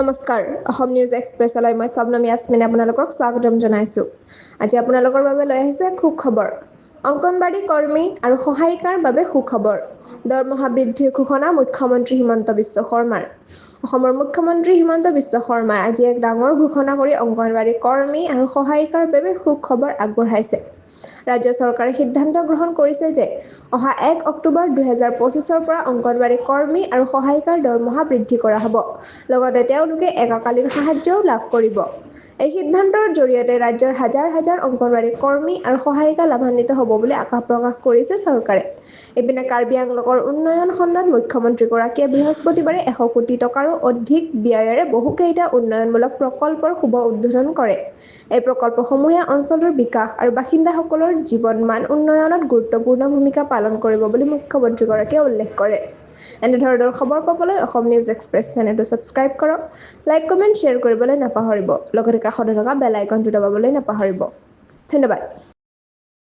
নমস্কাৰ অসম নিউজ এক্সপ্ৰেছলৈ মই স্বপ্নমী ইয়াস্মিনে আপোনালোকক স্বাগতম জনাইছোঁ। আজি আপোনালোকৰ বাবে লৈ আহিছে সুখবৰ। অংগনবাড়ী কৰ্মী আৰু সহায়িকাৰ বাবে সুখবৰ। দৰমহা বৃদ্ধিৰ ঘোষণা মুখ্যমন্ত্ৰী হিমন্ত বিশ্ব শৰ্মাৰ। অসমৰ মুখ্যমন্ত্ৰী হিমন্ত বিশ্ব শৰ্মাই আজি এক ডাঙৰ ঘোষণা কৰি অংগনবাড়ী কৰ্মী আৰু সহায়িকাৰ বাবে সুখবৰ আগবঢ়াইছে। ৰাজ্য চৰকাৰে সিদ্ধান্ত গ্ৰহণ কৰিছে যে অহা 1 অক্টোবৰ 2025 পৰা অংগনবাড়ী কৰ্মী আৰু সহায়িকাৰ দৰমহা বৃদ্ধি কৰা হ'ব। লগতে তেওঁলোকে এককালীন সাহায্যও লাভ কৰিব। এই সিদ্ধান্তৰ জৰিয়তে ৰাজ্যৰ হাজাৰ হাজাৰ অংগনবাড়ী কৰ্মী আৰু সহায়িকা লাভান্বিত হ'ব বুলি আশা প্ৰকাশ কৰিছে চৰকাৰে। ইপিনে কাৰ্বি আংলঙৰ উন্নয়ন খণ্ডত মুখ্যমন্ত্ৰীগৰাকীয়ে বৃহস্পতিবাৰে 100 কোটি টকাৰো অধিক ব্যয়েৰে বহুকেইটা উন্নয়নমূলক প্ৰকল্পৰ শুভ উদ্বোধন কৰে। এই প্ৰকল্পসমূহে অঞ্চলটোৰ বিকাশ আৰু বাসিন্দাসকলৰ জীৱনমান উন্নয়নত গুৰুত্বপূৰ্ণ ভূমিকা পালন কৰিব বুলি মুখ্যমন্ত্ৰীগৰাকীয়ে উল্লেখ কৰে। এনেধৰণৰ খবৰ পাবলৈ অসম নিউজ এক্সপ্ৰেছ চেনেলটো ছাবস্ক্ৰাইব কৰক, লাইক কমেণ্ট শ্বেয়াৰ কৰিবলৈ নাপাহৰিব। লগতে কাষতে থকা বেল আইকনটো দবাবলৈ নাপাহৰিব। ধন্যবাদ।